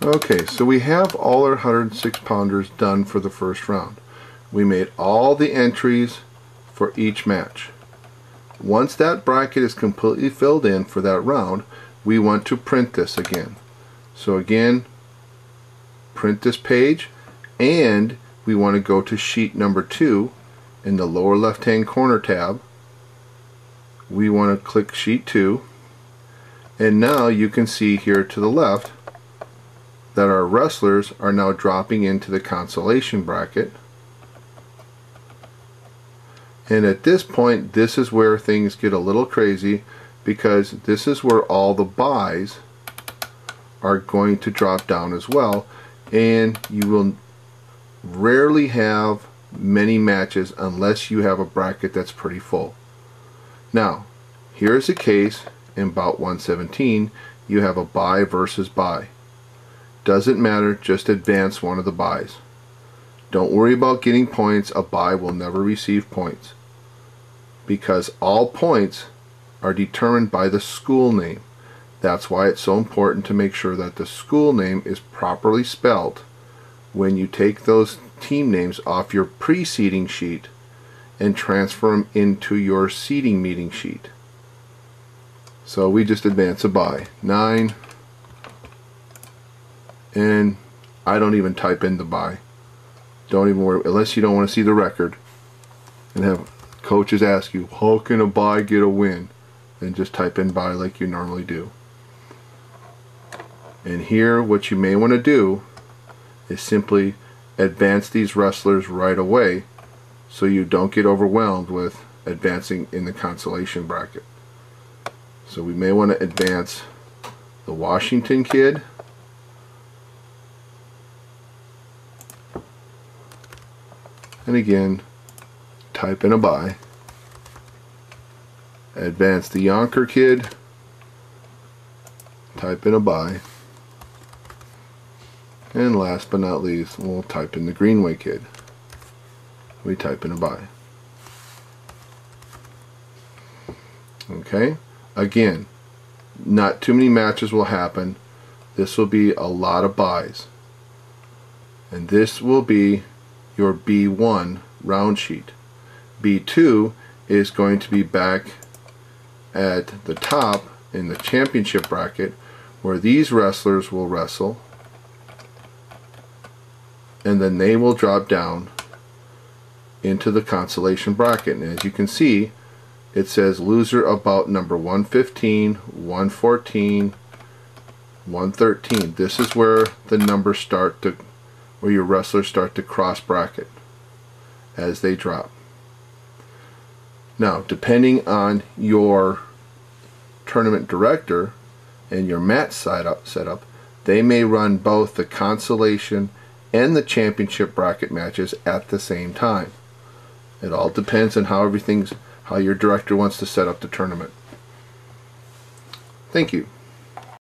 Okay, so we have all our 106 pounders done for the first round. We made all the entries for each match. Once that bracket is completely filled in for that round, we want to print this again. So again, print this page, and we want to go to sheet number 2 in the lower left hand corner tab. We want to click sheet 2, and now you can see here to the left that our wrestlers are now dropping into the consolation bracket. And at this point, this is where things get a little crazy, because this is where all the buys are going to drop down as well, and you will rarely have many matches unless you have a bracket that's pretty full. Now, here's the case in bout 117. You have a buy versus buy. Doesn't matter, just advance one of the buys. Don't worry about getting points. A buy will never receive points, because all points are determined by the school name. That's why it's so important to make sure that the school name is properly spelled when you take those team names off your pre-seeding sheet and transfer them into your seeding meeting sheet. So we just advance a buy. 9. And I don't even type in the buy. Don't even worry, unless you don't want to see the record and have coaches ask you, how can a buy get a win? Then just type in buy like you normally do. And here what you may want to do is simply advance these wrestlers right away so you don't get overwhelmed with advancing in the consolation bracket. So we may want to advance the Washington kid, and again type in a buy. Advance the Yonker kid, type in a buy, and last but not least, we'll type in the Greenway kid. We type in a buy. Okay, again, not too many matches will happen. This will be a lot of buys, and this will be your B1 round sheet. B2 is going to be back at the top in the championship bracket, where these wrestlers will wrestle, and then they will drop down into the consolation bracket. And as you can see, it says loser about number 115, 114, 113. This is where the numbers start to, where your wrestlers start to cross bracket as they drop. Now, depending on your tournament director and your match setup, they may run both the consolation and the championship bracket matches at the same time. It all depends on how your director wants to set up the tournament. Thank you.